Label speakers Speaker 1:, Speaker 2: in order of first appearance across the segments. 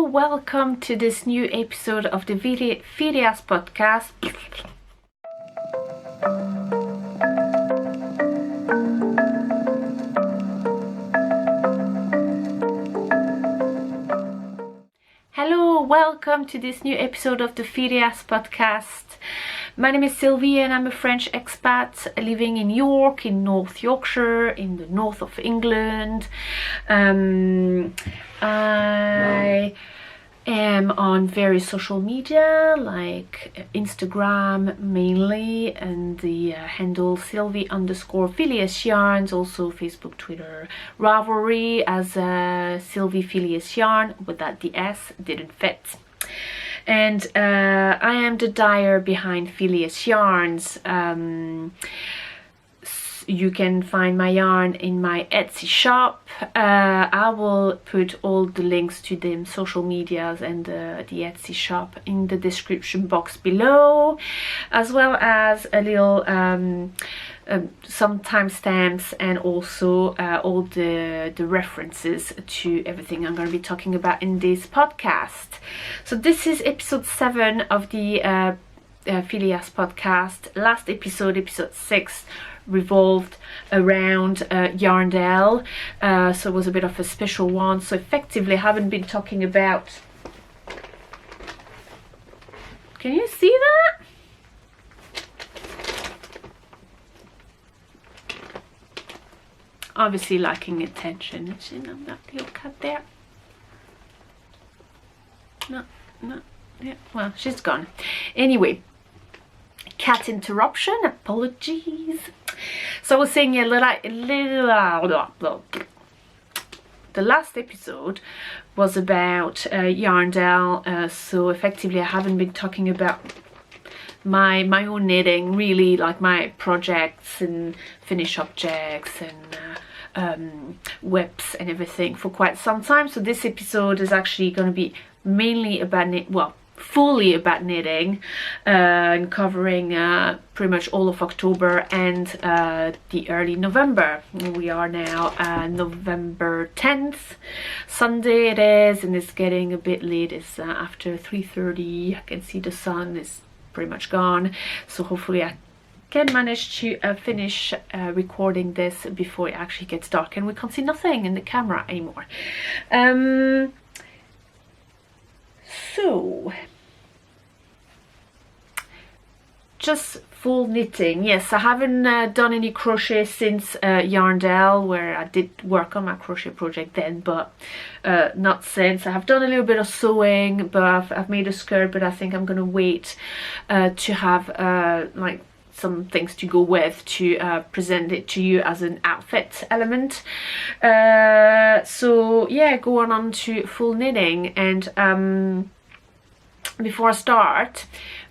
Speaker 1: welcome to this new episode of the Phileas Podcast. Hello, welcome to this new episode of the Phileas Podcast. My name is Sylvie and I'm a French expat living in York, in North Yorkshire, in the north of England. I am on various social media like Instagram mainly, and the handle Sylvie_Phileas Yarns, also Facebook, Twitter, Ravelry as Sylviephileasyarn Yarn, but that the S didn't fit. And I am the dyer behind Phileas Yarns. You can find my yarn in my Etsy shop. I will put all the links to the social medias and the Etsy shop in the description box below, as well as a little some timestamps and also all the references to everything I'm going to be talking about in this podcast. So this is episode 7 of the Phileas Podcast. Last episode, episode 6, revolved around Yarndale, so it was a bit of a special one. So effectively I haven't been talking about, can you see that? Obviously lacking attention, you know, that little cat there. No, yeah, well, she's gone. Anyway, cat interruption, apologies. So I was saying the last episode was about Yarndale, so effectively I haven't been talking about my own knitting, really, like my projects and finished objects and whips and everything for quite some time. So this episode is actually going to be mainly about fully about knitting, and covering pretty much all of October and the early November. We are now November 10th, Sunday it is, and it's getting a bit late. It's after 3:30. I can see the sun is pretty much gone, so hopefully I can manage to finish recording this before it actually gets dark and we can't see nothing in the camera anymore. So just full knitting. Yes, I haven't done any crochet since Yarndale, where I did work on my crochet project then, but not since. I have done a little bit of sewing, but I've made a skirt, but I think I'm gonna wait to have like some things to go with to present it to you as an outfit element. So yeah, going on to full knitting. And before I start,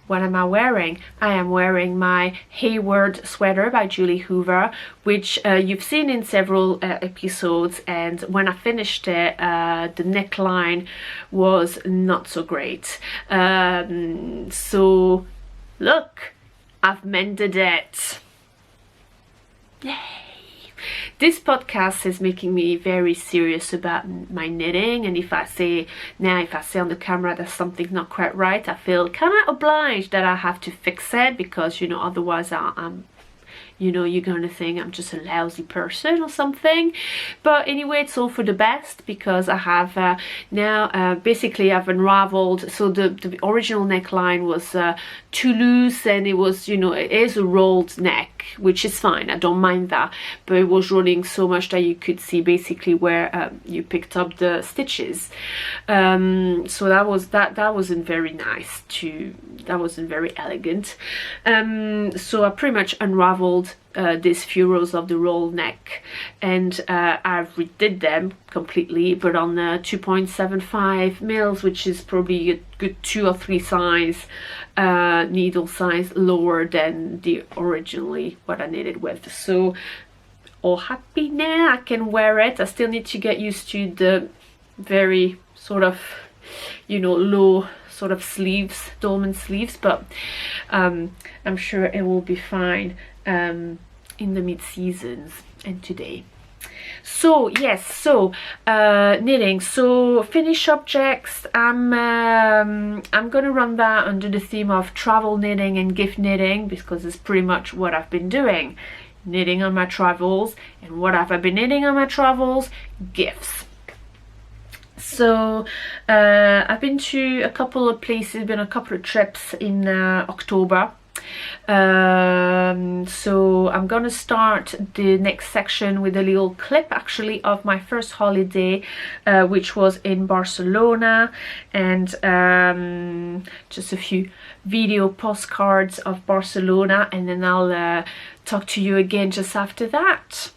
Speaker 1: what am I wearing? I am wearing my Hayward sweater by Julie Hoover, which you've seen in several episodes, and when I finished it, the neckline was not so great. So look, I've mended it. Yay! This podcast is making me very serious about my knitting, and if I say on the camera that something's not quite right, I feel kind of obliged that I have to fix it, because, you know, otherwise I'm you know, you're gonna think I'm just a lousy person or something. But anyway, it's all for the best, because I have now basically I've unraveled. So the original neckline was too loose, and it was, you know, it is a rolled neck, which is fine, I don't mind that, but it was rolling so much that you could see basically where you picked up the stitches. So that wasn't very nice that wasn't very elegant. So I pretty much unraveled these few rows of the roll neck, and I've redid them completely, but on 2.75 mils, which is probably a good 2 or 3 size needle size lower than the originally what I knitted with. So all happy now, I can wear it. I still need to get used to the very sort of, you know, low sort of sleeves, dolman sleeves, but I'm sure it will be fine in the mid-seasons and today. So yes, so knitting, so finished objects. I'm gonna run that under the theme of travel knitting and gift knitting, because it's pretty much what I've been doing, knitting on my travels. And what have I been knitting on my travels? Gifts. So I've been to a couple of places, been on a couple of trips in October. So I'm gonna start the next section with a little clip actually of my first holiday, which was in Barcelona, and just a few video postcards of Barcelona, and then I'll talk to you again just after that.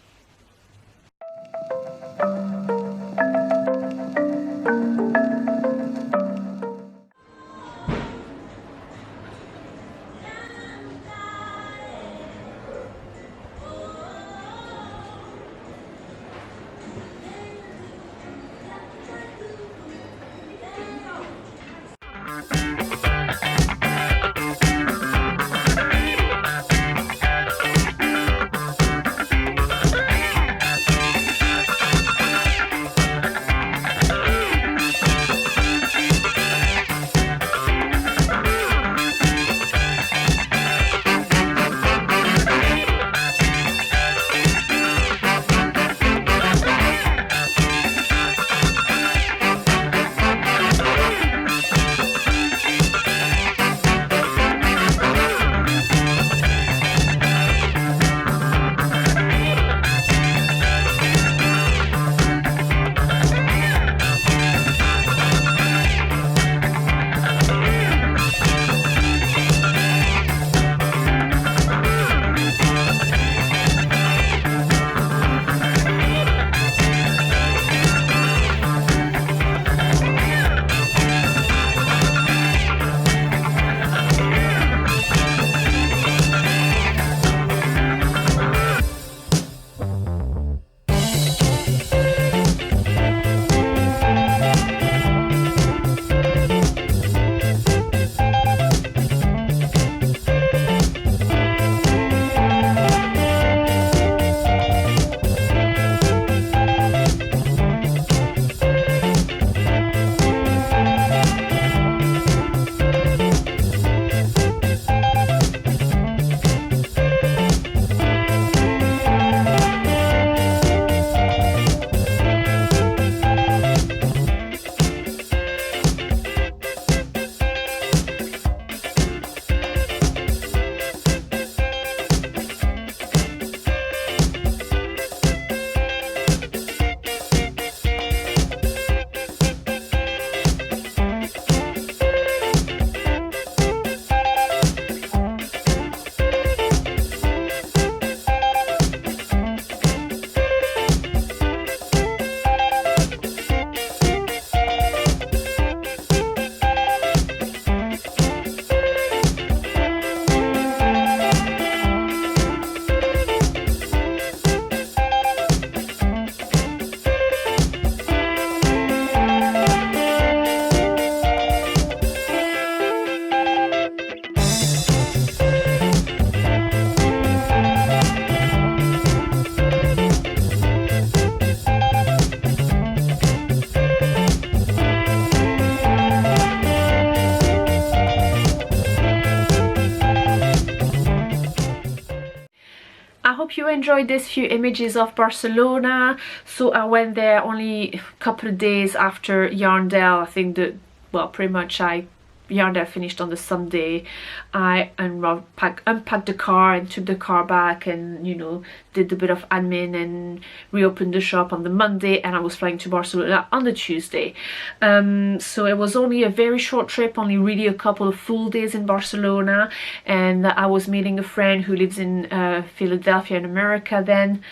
Speaker 1: hope you enjoyed these few images of Barcelona. So I went there only a couple of days after Yarndale. I think that, well, pretty much Yarndale finished on the Sunday. I unpacked the car and took the car back, and you know, did a bit of admin and reopened the shop on the Monday, and I was flying to Barcelona on the Tuesday. So it was only a very short trip, only really a couple of full days in Barcelona, and I was meeting a friend who lives in Philadelphia in America then.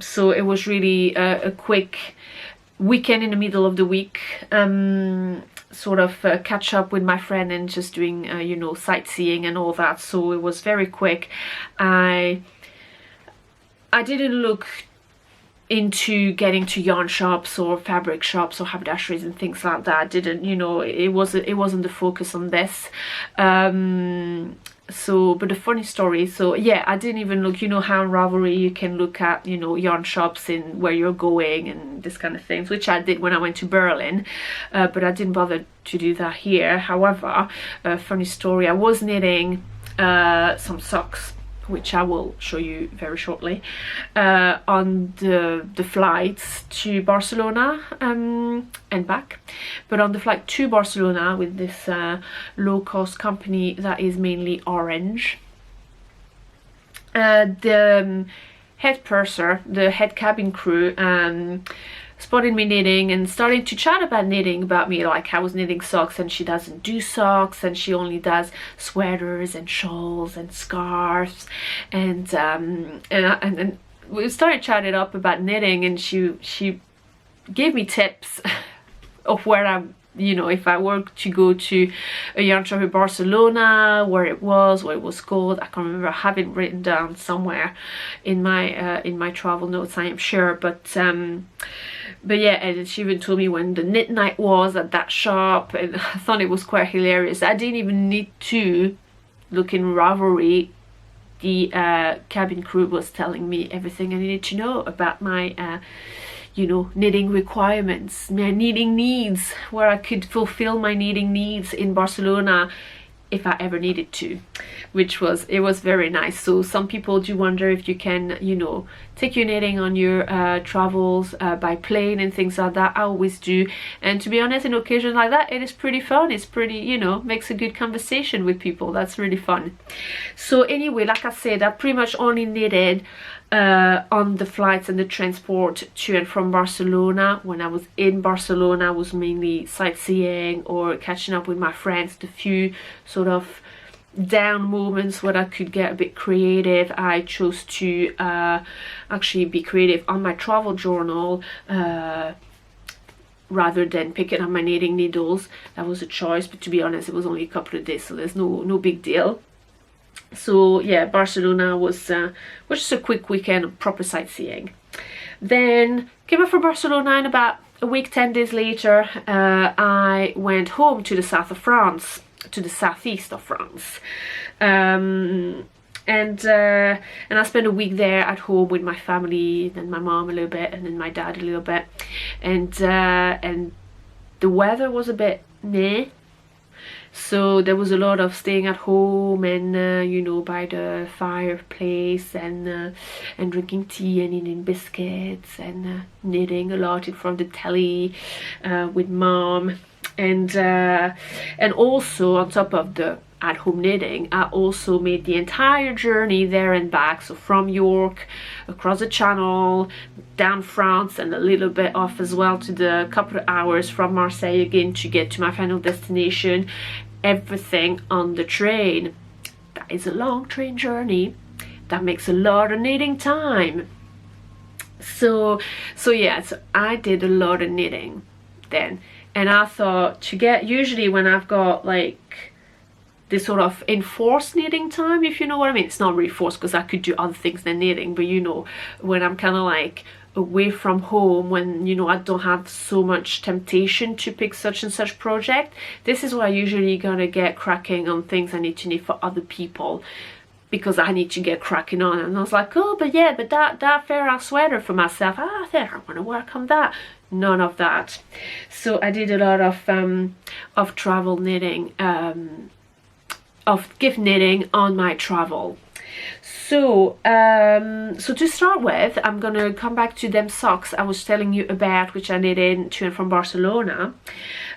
Speaker 1: So it was really a quick weekend in the middle of the week, sort of catch up with my friend and just doing you know, sightseeing and all that. So it was very quick. I didn't look into getting to yarn shops or fabric shops or haberdasheries and things like that. I didn't, you know, it wasn't the focus on this. So, but a funny story, so yeah, I didn't even look, you know how on Ravelry you can look at, you know, yarn shops in where you're going and this kind of things, which I did when I went to Berlin, but I didn't bother to do that here. However, funny story, I was knitting some socks, which I will show you very shortly, on the flights to Barcelona and back. But on the flight to Barcelona with this low-cost company that is mainly Orange, the head purser, the head cabin crew, spotted me knitting and started to chat about knitting, about me, like I was knitting socks and she doesn't do socks and she only does sweaters and shawls and scarves, and we started chatting up about knitting, and she gave me tips of where I, you know, if I were to go to a yarn shop in Barcelona, where it was, what it was called, I can't remember. I have it written down somewhere in my travel notes, I am sure, but yeah, and she even told me when the knit night was at that shop, and I thought it was quite hilarious. I didn't even need to look in Ravelry. The cabin crew was telling me everything I needed to know about my you know, knitting requirements, my knitting needs, where I could fulfill my knitting needs in Barcelona if I ever needed to, which was, it was very nice. So some people do wonder if you can, you know, take your knitting on your travels by plane and things like that. I always do, and to be honest, in occasions like that, it is pretty fun. It's pretty, you know, makes a good conversation with people. That's really fun. So anyway, like I said, I pretty much only knitted on the flights and the transport to and from Barcelona. When I was in Barcelona, I was mainly sightseeing or catching up with my friends. The few sort of down moments where I could get a bit creative, I chose to actually be creative on my travel journal rather than picking up my knitting needles. That was a choice, but to be honest, it was only a couple of days, so there's no big deal. So yeah, Barcelona was just a quick weekend of proper sightseeing. Then came back from Barcelona, and about a week, 10 days later, I went home to the south of France, to the southeast of France, and I spent a week there at home with my family, then my mom a little bit, and then my dad a little bit, and the weather was a bit meh. So there was a lot of staying at home and you know, by the fireplace, and drinking tea and eating biscuits, and knitting a lot in front of the telly with mom, and also on top of the at-home knitting, I also made the entire journey there and back, so from York across the Channel, down France, and a little bit off as well to the couple of hours from Marseille again to get to my final destination. Everything on the train. That is a long train journey. That makes a lot of knitting time. So yeah, so I did a lot of knitting then, and I thought, to get, usually when I've got like this sort of enforced knitting time, if you know what I mean. It's not really forced because I could do other things than knitting, but you know, when I'm kind of like away from home, when, you know, I don't have so much temptation to pick such and such project, this is where I usually gonna get cracking on things I need to knit for other people, because I need to get cracking on. And I was like, oh, but yeah, but that fair ass sweater for myself, I think I want to work on that. None of that. So I did a lot of travel knitting, of gift knitting on my travel. So to start with, I'm gonna come back to them socks I was telling you about, which I knitted to and from Barcelona.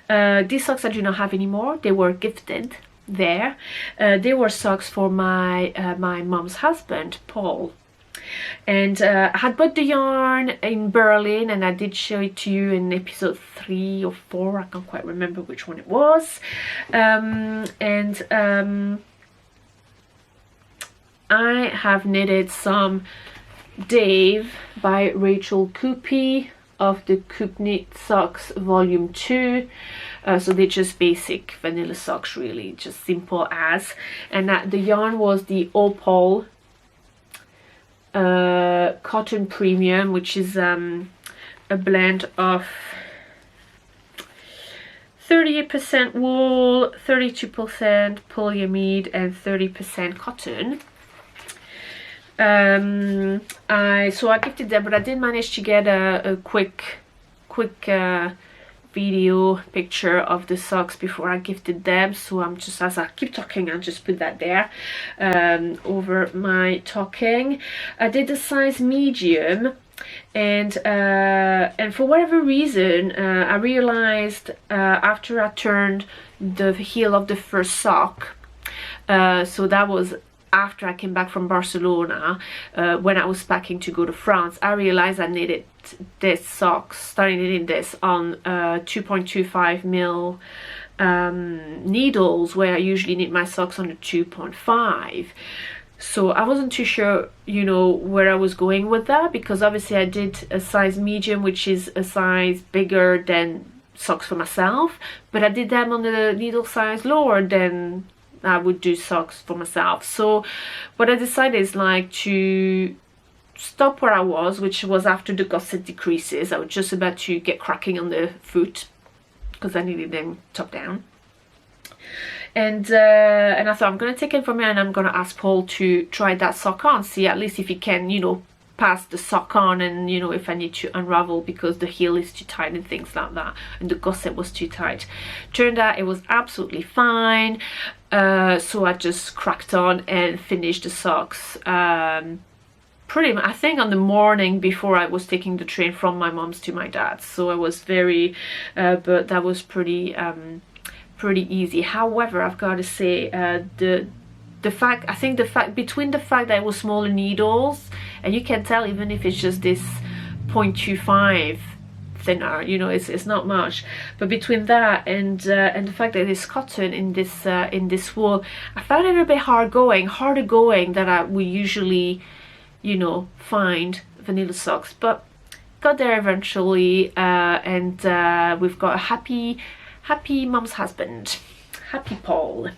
Speaker 1: These socks I do not have anymore. They were gifted there. They were socks for my my mom's husband, Paul. And I had bought the yarn in Berlin, and I did show it to you in episode 3 or 4. I can't quite remember which one it was. I have knitted some Dave by Rachel Coopy of the Coop Knit Socks Volume 2. So they're just basic vanilla socks, really, just simple as. And the yarn was the Opal Cotton Premium, which is a blend of 38% wool, 32% polyamide, and 30% cotton. So I gifted them, but I didn't manage to get a quick video picture of the socks before I gifted them, so I'm just, as I keep talking, I'll just put that there over my talking. I did a size medium, and for whatever reason I realized after I turned the heel of the first sock, so that was after I came back from Barcelona, when I was packing to go to France, I realized I needed this socks, starting knitting this on 2.25 mil needles, where I usually knit my socks on a 2.5. So I wasn't too sure, you know, where I was going with that, because obviously I did a size medium, which is a size bigger than socks for myself, but I did them on the needle size lower than I would do socks for myself. So what I decided is like to stop where I was, which was after the gusset decreases. I was just about to get cracking on the foot because I needed them top down. And I thought, I'm going to take it from here and I'm going to ask Paul to try that sock on, see at least if he can, you know, pass the sock on, and you know, if I need to unravel because the heel is too tight and things like that, and the gusset was too tight. Turned out it was absolutely fine. So I just cracked on and finished the socks pretty much, I think, on the morning before I was taking the train from my mom's to my dad's. So I was very but that was pretty easy. However, I've got to say, the fact between the fact that it was smaller needles, and you can tell even if it's just this 0.25 thinner, you know, it's not much, but between that and the fact that it's cotton in this wool, I found it a little bit harder going than we usually, you know, find vanilla socks, but got there eventually, and we've got a happy mom's husband, happy Paul.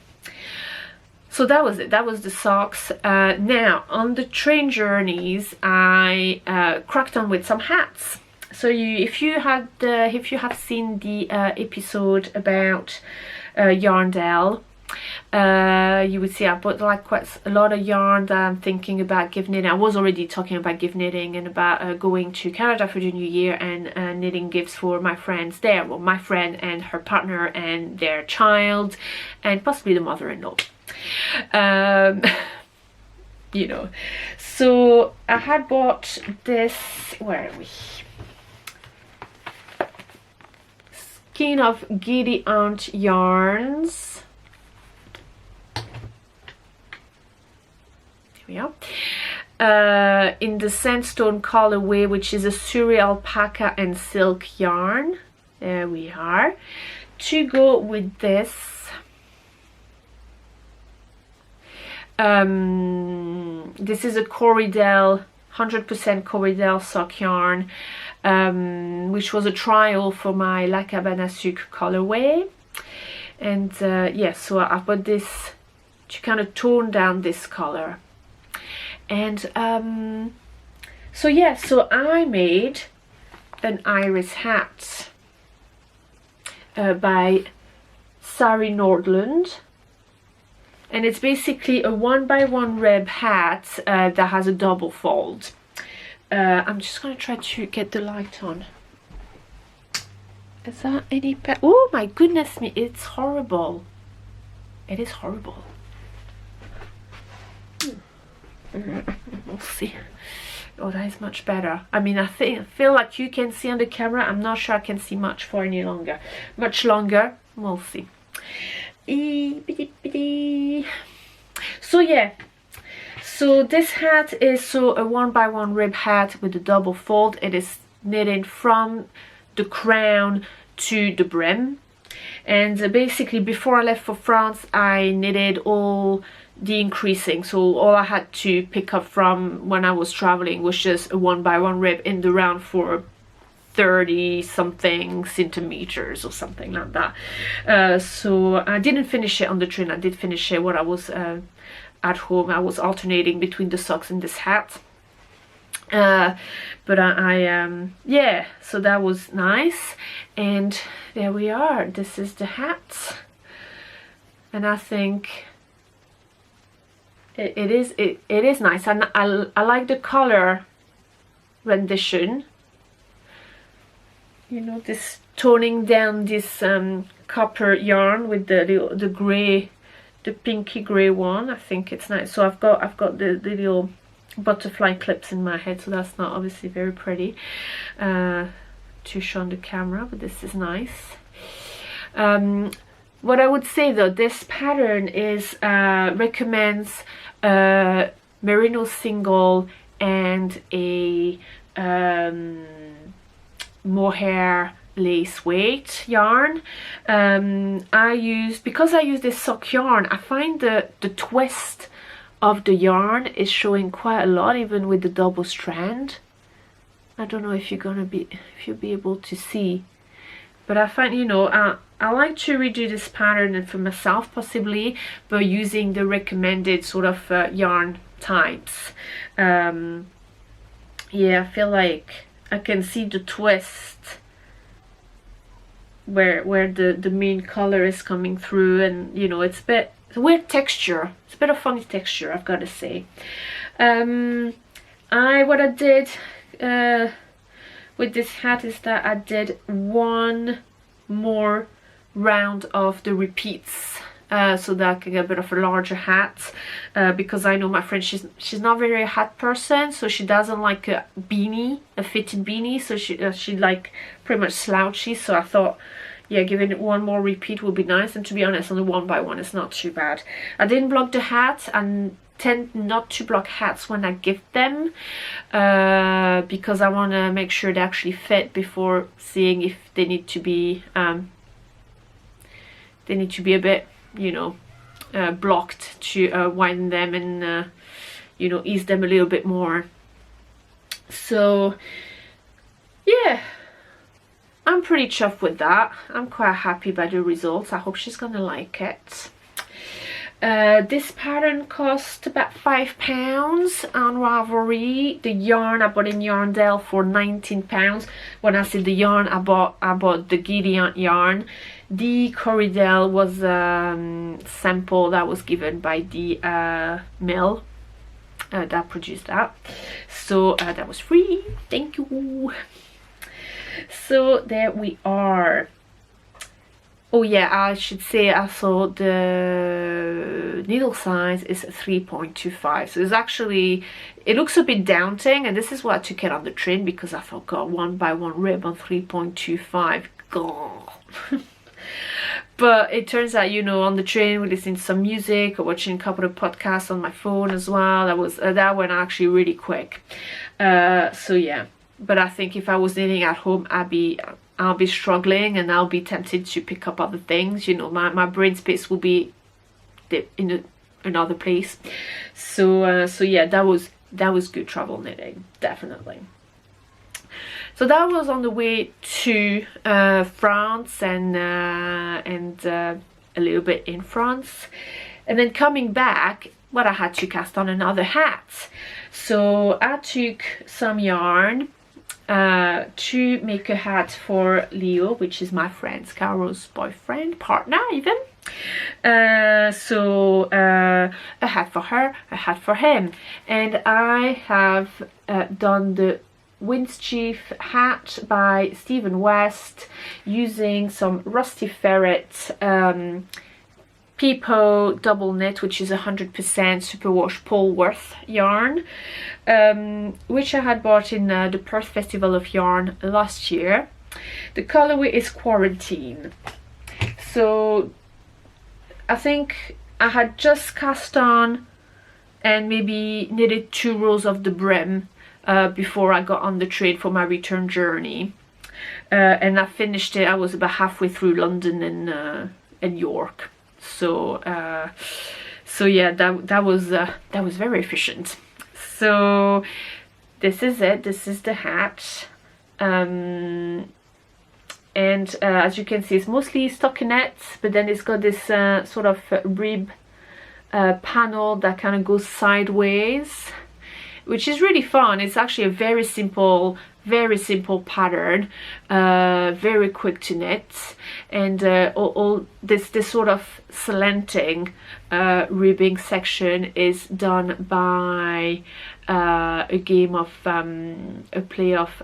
Speaker 1: So that was it. That was the socks. Now on the train journeys, I cracked on with some hats. So if you have seen the episode about Yarndale, you would see I bought like quite a lot of yarn that I'm thinking about gift knitting. I was already talking about gift knitting and about going to Canada for the New Year and knitting gifts for my friends there. Well, my friend and her partner and their child, and possibly the mother-in-law. You know, so I had bought this, where are we? Skein of Giddy Aunt yarns. Here we are. In the sandstone colorway, which is a Surrey alpaca and silk yarn. There we are. To go with this, this is a Corriedale, 100% Corriedale sock yarn, which was a trial for my La Cabane à Sucre colorway. And yeah, so I put this to kind of tone down this color. And so yeah, so I made an iris hat by Sari Nordlund. And it's basically a 1x1 rib hat that has a double fold. I'm just going to try to get the light on. Is that any better? Oh my goodness me, it's horrible. It is horrible. We'll see. Oh, that is much better. I mean, I feel like you can see on the camera. I'm not sure I can see much for any longer. Much longer. We'll see. So yeah, so this hat is a 1x1 rib hat with a double fold. It is knitted from the crown to the brim, and basically before I left for France I knitted all the increasing, so all I had to pick up from when I was traveling was just a 1x1 rib in the round for 30 something centimeters or something like that. So I didn't finish it on the train. I did finish it when I was at home. I was alternating between the socks and this hat. But yeah, so that was nice, and there we are. This is the hat, and I think it is nice, and I like the color rendition. You know, this toning down this copper yarn with the gray, the pinky gray one. I think it's nice. So I've got the little butterfly clips in my head, so that's not obviously very pretty to show on the camera, but this is nice. What I would say though, this pattern is recommends merino single and a mohair lace weight yarn. Because I use this sock yarn, I find the twist of the yarn is showing quite a lot, even with the double strand. I don't know if you'll be able to see, but I find, you know, I like to redo this pattern and for myself possibly, but using the recommended sort of yarn types. Yeah, I feel like I can see the twist where the main color is coming through, and you know, it's a weird texture. It's a bit of funny texture, I've got to say. What I did with this hat is that I did one more round of the repeats, so that I can get a bit of a larger hat, because I know my friend, she's not very a hat person, so she doesn't like a beanie, a fitted beanie, so she like pretty much slouchy. So I thought, yeah, giving it one more repeat would be nice, and to be honest, on the 1x1 it's not too bad. I didn't block the hat, and tend not to block hats when I gift them, because I want to make sure they actually fit before seeing if they need to be a bit, you know, blocked, to widen them and you know, ease them a little bit more. So yeah, I'm pretty chuffed with that. I'm quite happy by the results. I hope she's gonna like it. This pattern cost about £5 on Ravelry. The yarn I bought in Yarndale for £19. When I say the yarn, I bought the Gideon yarn. The Corridel was sample that was given by the mill that produced that, so that was free. Thank you. So there we are. Oh yeah, I should say also the needle size is 3.25. So it's actually, it looks a bit daunting, and this is why I took it on the train, because I thought, God, 1x1 rib on 3.25. God. But it turns out, you know, on the train we listened to some music or watching a couple of podcasts on my phone as well. That went actually really quick. So yeah, but I think if I was knitting at home, I'll be struggling, and I'll be tempted to pick up other things. You know, my brain space will be in another place. So yeah, that was good travel knitting, definitely. So that was on the way to France and a little bit in France, and then coming back, well, I had to cast on another hat. So I took some yarn to make a hat for Leo, which is my friend Caro's boyfriend, partner even. So a hat for her, a hat for him, and I have done the Windchief hat by Stephen West using some Rusty Ferret Peepo double knit, which is 100% superwash Polworth yarn, which I had bought in the Perth Festival of Yarn last year. The colorway is Quarantine. So I think I had just cast on and maybe knitted 2 rows of the brim before I got on the train for my return journey, and I finished it. I was about halfway through London and York. So yeah, that was very efficient. So this is it. This is the hat, and as you can see, it's mostly stockinette, but then it's got this sort of rib panel that kind of goes sideways. which is really fun. It's actually a very simple pattern, very quick to knit, and all this sort of slanting ribbing section is done by a play of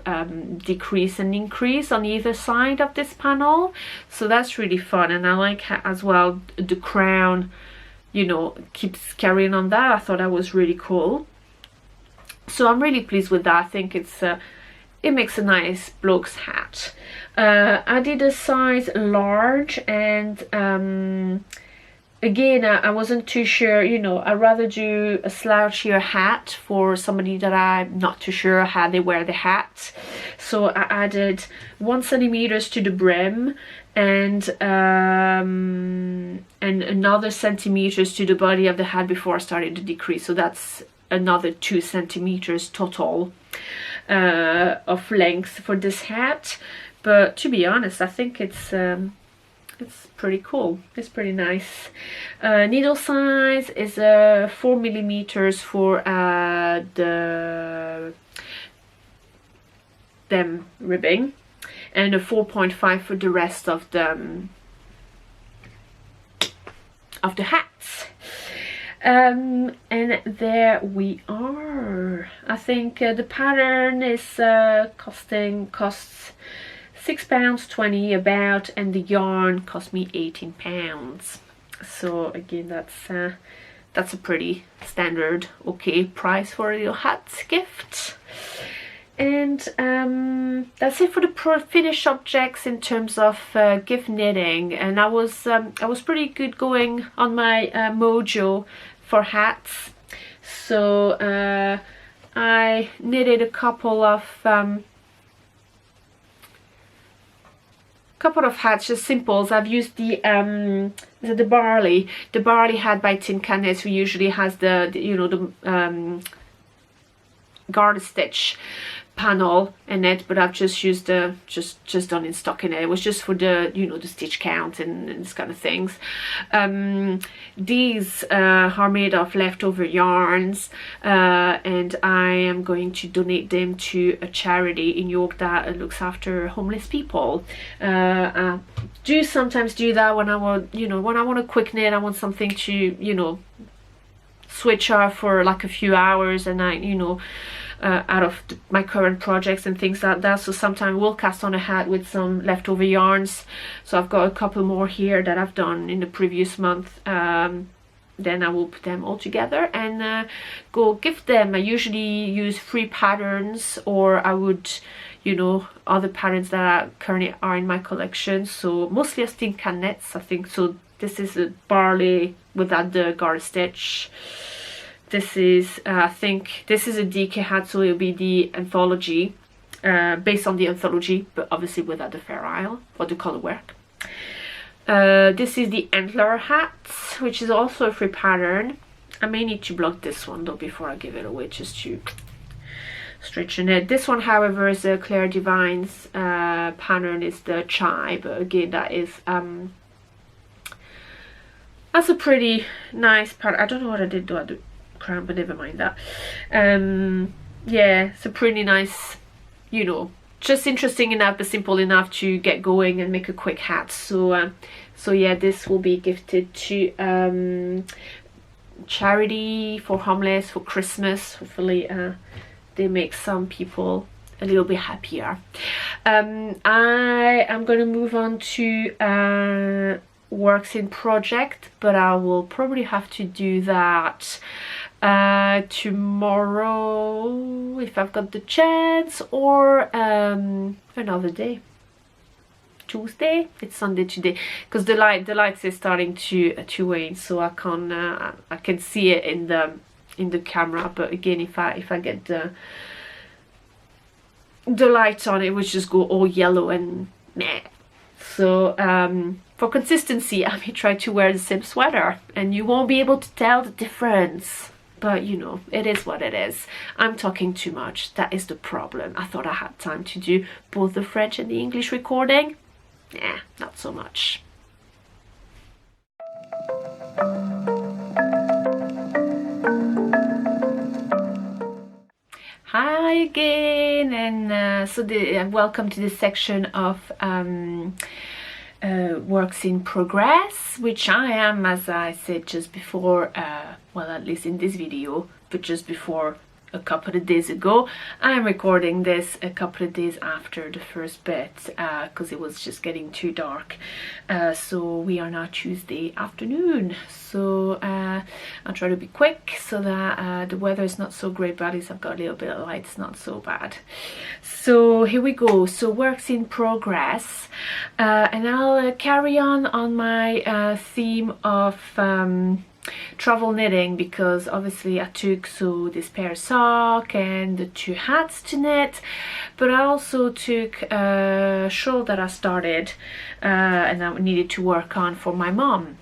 Speaker 1: decrease and increase on either side of this panel. So that's really fun, and I like as well the crown, you know, keeps carrying on that. I thought that was really cool. So I'm really pleased with that. I think it makes a nice bloke's hat. I did a size large, and again, I wasn't too sure, you know, I'd rather do a slouchier hat for somebody that I'm not too sure how they wear the hat. So I added 1 centimeter to the brim, and another centimeters to the body of the hat before I started to decrease. So that's another 2 centimeters total of length for this hat. But to be honest, I think it's pretty cool. It's pretty nice. Needle size is 4 millimeters for the them ribbing, and a 4.5 for the rest of the hats. And there we are. I think the pattern is costs £6.20 about, and the yarn cost me £18. So again, that's a pretty standard okay price for a little hat gift. And that's it for the finished objects in terms of gift knitting. And I was pretty good going on my mojo for hats. So I knitted a couple of hats, just simples. I've used the barley hat by Tin Can Knits, who usually has the garter stitch panel in it, but I've just used the just done in stocking it. It was just for the the stitch count and this kind of things. These are made of leftover yarns, and I am going to donate them to a charity in York that looks after homeless people. I do sometimes do that when I want a quick knit. I want something to switch off for like a few hours, and out of my current projects and things like that. So sometimes we'll cast on a hat with some leftover yarns. So I've got a couple more here that I've done in the previous month. Then I will put them all together and go gift them. I usually use free patterns, or I would other patterns that currently are in my collection. So mostly as Tin Can Knits, I think. So this is a barley without the garter stitch. This is, I think, this is a DK hat, so it'll be the anthology, based on the anthology, but obviously without the Fair Isle or the color work. This is the antler hat, which is also a free pattern. I may need to block this one though before I give it away, just to stretch it. This one, however, is a Claire Divine's pattern, is the chai, but again, that is that's a pretty nice pattern. I don't know what I did do at the crown, but never mind that. Yeah, it's a pretty nice, just interesting enough but simple enough to get going and make a quick hat. So yeah, this will be gifted to charity for homeless for Christmas. Hopefully they make some people a little bit happier. I am going to move on to works in project, but I will probably have to do that tomorrow if I've got the chance, or another day. Tuesday. It's Sunday today because the lights is starting to wane, so I can see it in the camera. But again, if I get the light on, it would just go all yellow and meh. So for consistency, I may try to wear the same sweater, and you won't be able to tell the difference. But it is what it is. I'm talking too much. That is the problem. I thought I had time to do both the French and the English recording. Nah, not so much. again, and welcome to this section of works in progress, which I am, as I said just before, well, at least in this video, but just before a couple of days ago. I'm recording this a couple of days after the first bit because it was just getting too dark. So we are now Tuesday afternoon, so I'll try to be quick so that the weather is not so great, but at least I've got a little bit of light. It's not so bad. So here we go. So works in progress, and I'll carry on my theme of travel knitting, because obviously I took this pair of sock and the 2 hats to knit, but I also took a shawl that I started and I needed to work on for my mom.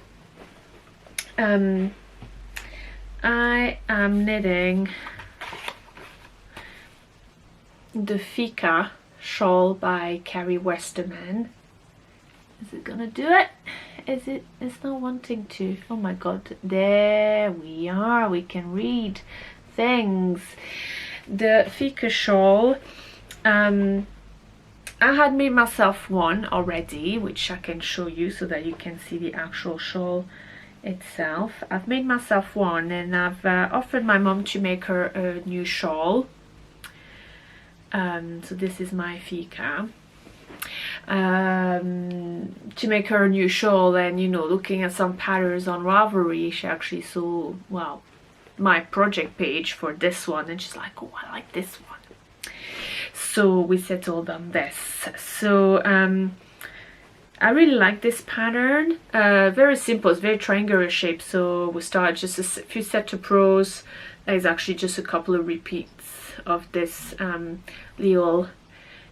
Speaker 1: I am knitting the Fika shawl by Carrie Westerman. Is it gonna do it? It's not wanting to. Oh my god, there we are, we can read things. The Fika shawl, I had made myself one already, which I can show you so that you can see the actual shawl itself. I've made myself one, and I've offered my mom to make her a new shawl. So this is my Fika. To make her a new shawl, and looking at some patterns on Ravelry, she actually saw, well, my project page for this one, and she's like, oh, I like this one. So we settled on this. So I really like this pattern. Very simple, it's very triangular shape. So we started just a few sets of rows. There's actually just a couple of repeats of this little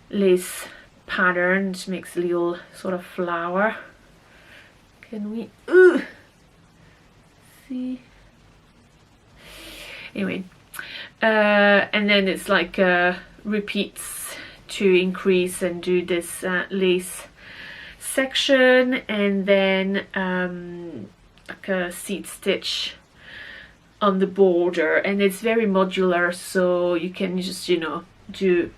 Speaker 1: lace pattern, which makes a little sort of flower. Can we see? Anyway, and then it's like repeats to increase and do this lace section, and then like a seed stitch on the border, and it's very modular, so you can just do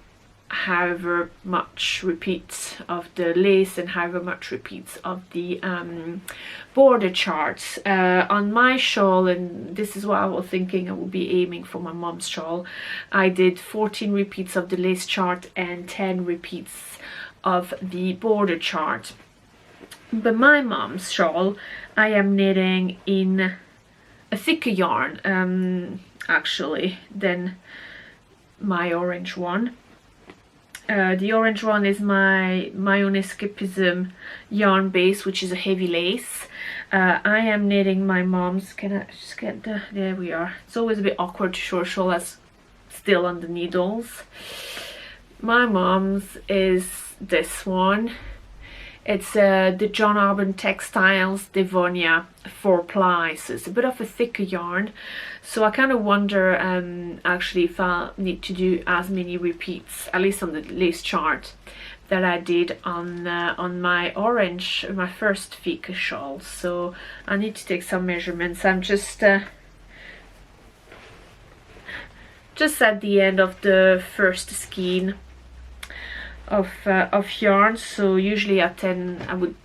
Speaker 1: however much repeats of the lace and however much repeats of the border charts. On my shawl, and this is what I was thinking I would be aiming for my mom's shawl, I did 14 repeats of the lace chart and 10 repeats of the border chart. But my mom's shawl, I am knitting in a thicker yarn actually than my orange one. The orange one is my own escapism yarn base, which is a heavy lace. I am knitting my mom's, can I just get there we are. It's always a bit awkward to show a shawl that's still on the needles. My mom's is this one. It's the John Arbon Textiles Devonia 4-ply, so it's a bit of a thicker yarn. So I kind of wonder actually if I'll need to do as many repeats, at least on the lace chart, that I did on my orange, my first Fika shawl. So I need to take some measurements. I'm just at the end of the first skein of yarn, so usually I would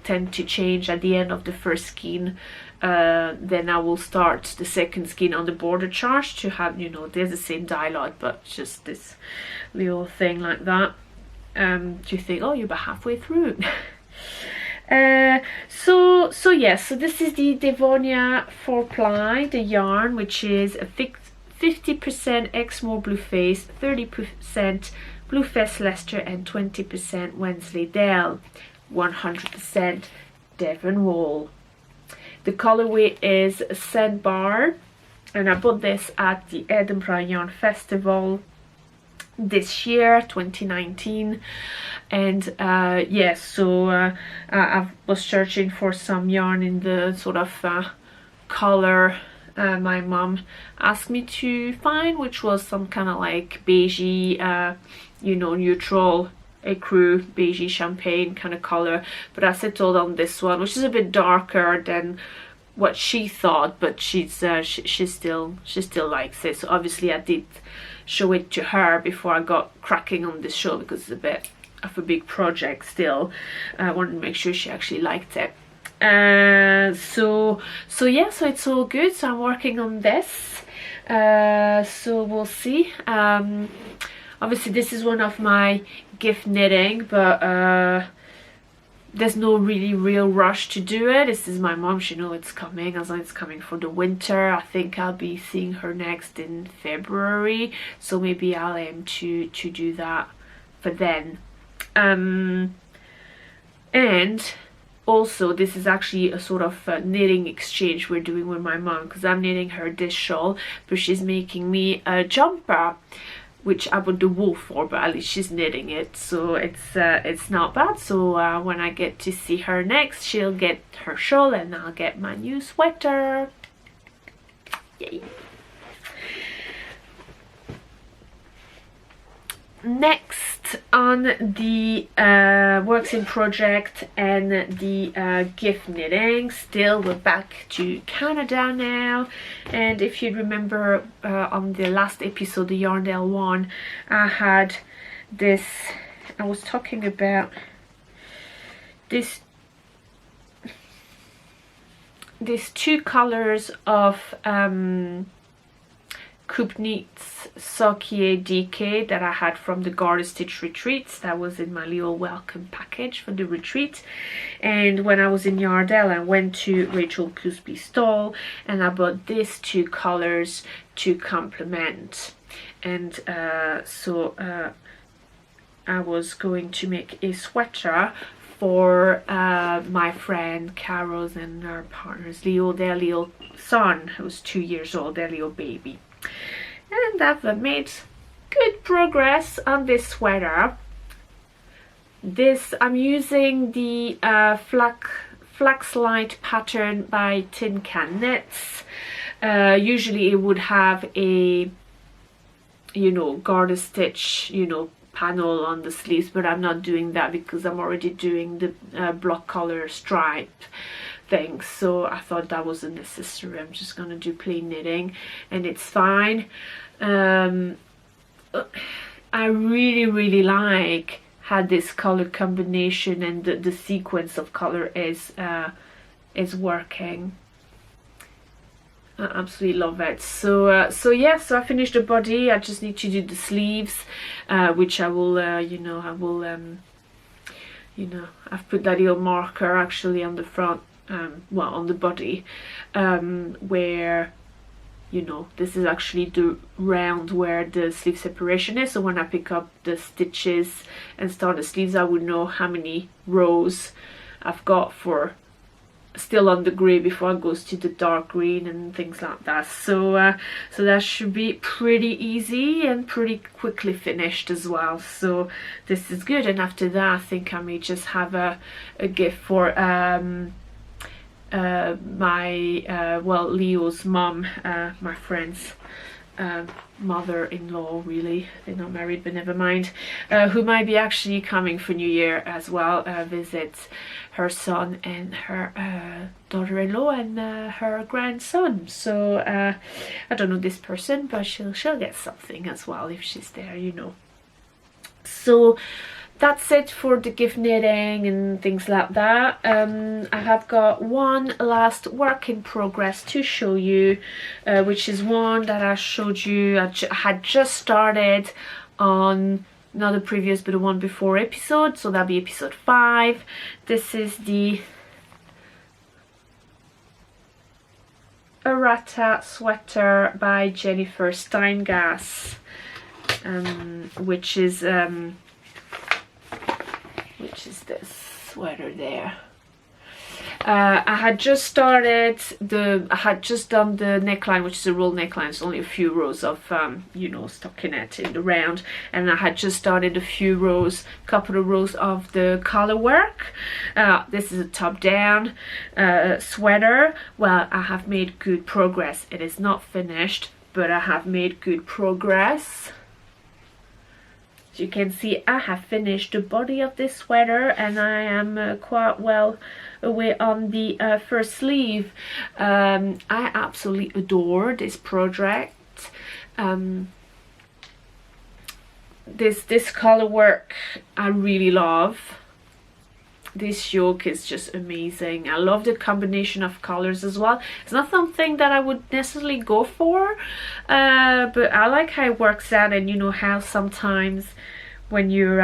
Speaker 1: tend to change at the end of the first skein. Then I will start the second skein on the border chart to have there's the same dialogue, but just this little thing like that, to think, oh, you're about halfway through. So yes, so this is the Devonia 4-ply, the yarn, which is a 50% Exmoor Blue Face, 30% Blue Fess Leicester, and 20% Wensleydale, 100% Devon wool. The colorway is Sandbar, and I bought this at the Edinburgh Yarn Festival this year, 2019. And yes, so I was searching for some yarn in the sort of color my mom asked me to find, which was some kind of like beigey, neutral ecru, beigey champagne kind of color. But I settled on this one, which is a bit darker than what she thought, but she still likes it. So obviously I did show it to her before I got cracking on this show, because it's a bit of a big project still. I wanted to make sure she actually liked it. So yeah, so it's all good. So I'm working on this. So we'll see. Obviously this is one of my gift knitting, but there's no really real rush to do it. This is my mom, she knows it's coming, as long as it's coming for the winter. I think I'll be seeing her next in February, so maybe I'll aim to do that for then. And also this is actually a sort of knitting exchange we're doing with my mom, because I'm knitting her this shawl, but she's making me a jumper, which I would do wool for, but at least she's knitting it, so it's not bad. So when I get to see her next, she'll get her shawl and I'll get my new sweater. Yay! Next on the works in project and the gift knitting, still we're back to Canada now. And if you remember on the last episode, the Yarndale one, I had this, I was talking about these two colors of Coupe Knits Sakier DK that I had from the Garter Stitch retreats. That was in my little welcome package for the retreat. And when I was in Yarndale, I went to Rachel Cusby's stall and I bought these two colors to complement. And so I was going to make a sweater for my friend Carol's and her partner's Leo, their little son, who was 2 years old, their little baby. And I've made good progress on this sweater. I'm using the Flaxlight pattern by Tin Can Knits. Usually it would have a, you know, garter stitch, you know, panel on the sleeves, but I'm not doing that because I'm already doing the block color stripe thing, so I thought that wasn't necessary. I'm just gonna do plain knitting and it's fine. I really like how this color combination and the sequence of color is working. I absolutely love it. So yeah, so I finished the body. I just need to do the sleeves, which I will I've put that little marker actually on the front, well, on the body, where, you know, this is actually the round where the sleeve separation is, so when I pick up the stitches and start the sleeves, I would know how many rows I've got for still on the grey before it goes to the dark green and things like that. So so that should be pretty easy and pretty quickly finished as well, so this is good. And after that I think I may just have a gift for well, Leo's mom, my friend's mother-in-law, really, they're not married but never mind, who might be actually coming for New Year as well, visit her son and her daughter-in-law and her grandson. So I don't know this person, but she'll get something as well if she's there, you know. So that's it for the gift knitting and things like that. I have got one last work in progress to show you, which is one that I showed you. I had just started on not the previous but the one before episode, so that'll be episode 5. This is the Errata sweater by Jennifer Steingass, which is this sweater there. I had just done the neckline, which is a roll neckline. It's only a few rows of you know, stockinette in the round, and I had just started couple of rows of the collar work. This is a top down sweater. Well, I have made good progress. It is not finished, but I have made good progress. As you can see, I have finished the body of this sweater and I am quite well away on the first sleeve. I absolutely adore this project. this color work I really love. This yoke is just amazing. I love the combination of colors as well. It's not something that I would necessarily go for, but I like how it works out. And you know how sometimes when you're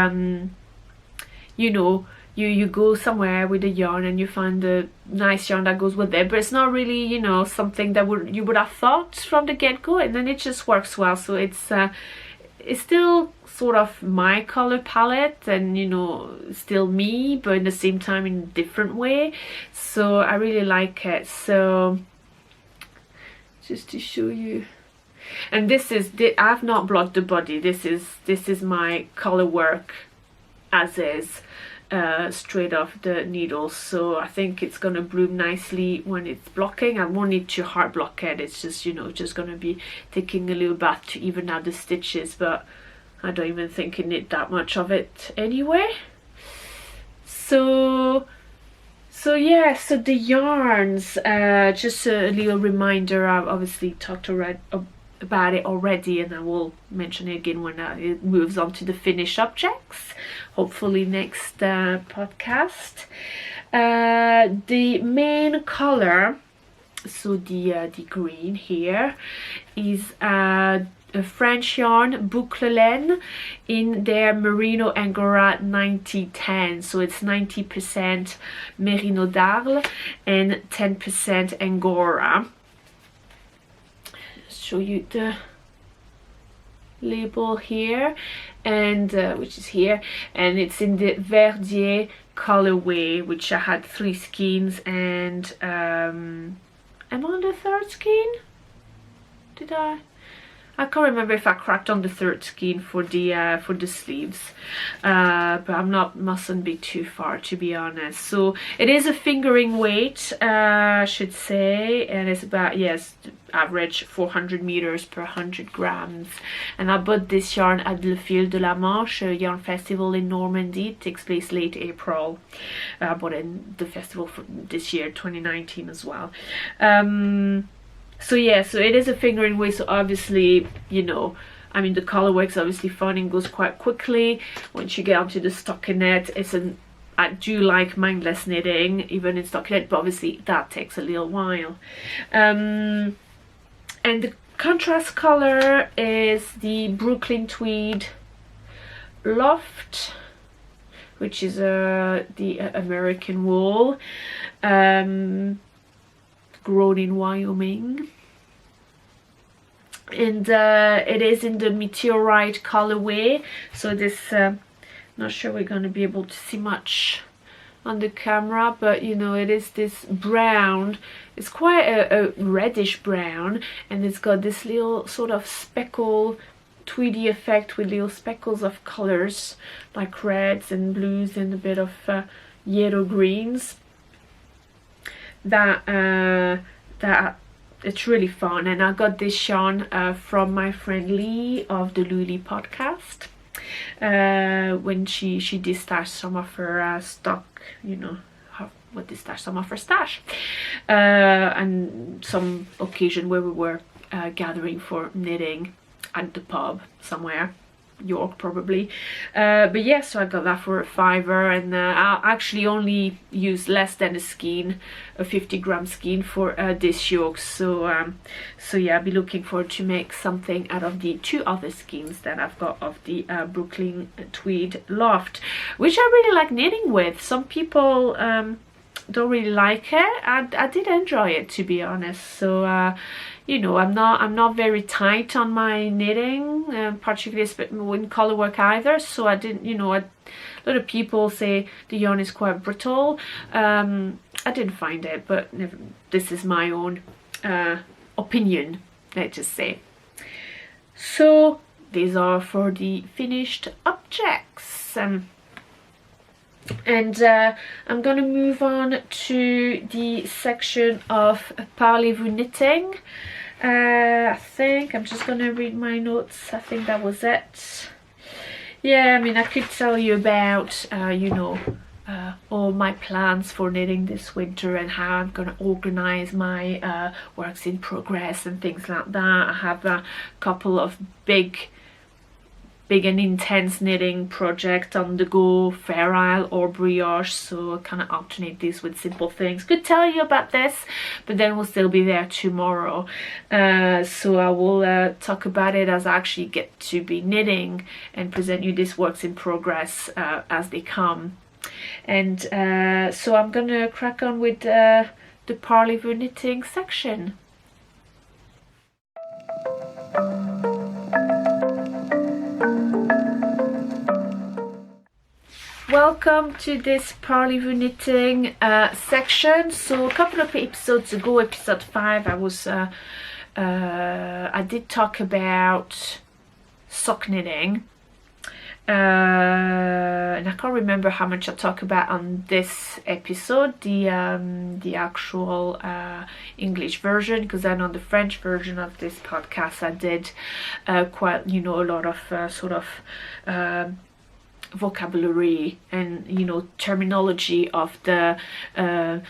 Speaker 1: you know, you go somewhere with a yarn and you find a nice yarn that goes with it, but it's not really, you know, something that you would have thought from the get-go, and then it just works well. So it's still sort of my color palette, and you know, still me, but at the same time in a different way. So I really like it. So just to show you, and this is I've not blocked the body. This is my color work as is, straight off the needle. So I think it's gonna bloom nicely when it's blocking. I won't need to hard block it. It's just, you know, just gonna be taking a little bath to even out the stitches, but I don't even think I need that much of it anyway. So yeah, so the yarns, just a little reminder, I've obviously talked about it already, and I will mention it again when it moves on to the finished objects, hopefully next podcast. The main color, so the green here, is a French yarn, Boucle Laine, in their Merino Angora 90-10. So it's 90% Merino d'Arles and 10% Angora. Show you the label here, and which is here, and it's in the Verdier colorway, which I had 3 skeins, and I'm on the 3rd skein. Did I can't remember if I cracked on the 3rd skein for the sleeves, but mustn't be too far, to be honest. So it is a fingering weight, I should say, and it's about, yes, average 400 meters per 100 grams. And I bought this yarn at Le Fil de la Manche, a yarn festival in Normandy. It takes place late April. I bought it in the festival for this year, 2019 as well. So yeah, so it is a fingering weight, so obviously, you know, I mean, the color work's obviously fun and goes quite quickly. Once you get onto the stockinette, I do like mindless knitting, even in stockinette, but obviously that takes a little while. And the contrast color is the Brooklyn Tweed Loft, which is the American wool. Grown in Wyoming, and it is in the Meteorite colorway. So this, not sure we're going to be able to see much on the camera, but you know, it is this brown. It's quite a reddish brown, and it's got this little sort of speckle tweedy effect with little speckles of colors like reds and blues and a bit of yellow greens. That it's really fun, and I got this yarn from my friend Lee of the Luli Podcast, when she distashed some of her stock, you know, some of her stash, and some occasion where we were gathering for knitting at the pub somewhere, York probably, but yeah, so I got that for $5, and I actually only used less than a skein, a 50-gram skein for this yoke. So yeah, I'll be looking forward to make something out of the 2 other skeins that I've got of the Brooklyn Tweed Loft, which I really like knitting with. Some people don't really like it. I did enjoy it, to be honest. So you know, I'm not very tight on my knitting, particularly in color work either. So I didn't, you know, a lot of people say the yarn is quite brittle. I didn't find it, but this is my own opinion, let's just say. So these are for the finished objects. And I'm gonna move on to the section of Parlez-Vous Knitting. I think I'm just gonna read my notes. I think that was it. Yeah, I mean, I could tell you about you know, all my plans for knitting this winter and how I'm gonna organize my works in progress and things like that. I have a couple of big big and intense knitting project on the go, Fair Isle or brioche, so I kind of alternate these with simple things. Could tell you about this, but then we'll still be there tomorrow. So I will talk about it as I actually get to be knitting and present you these works in progress as they come. And so I'm gonna crack on with the Parlez-Vous Knitting section. Welcome to this Parlez-Vous Knitting section. So a couple of episodes ago, episode 5, I did talk about sock knitting, and I can't remember how much I talk about on this episode, the actual English version, because then on the French version of this podcast I did quite, a lot of sort of vocabulary and terminology of the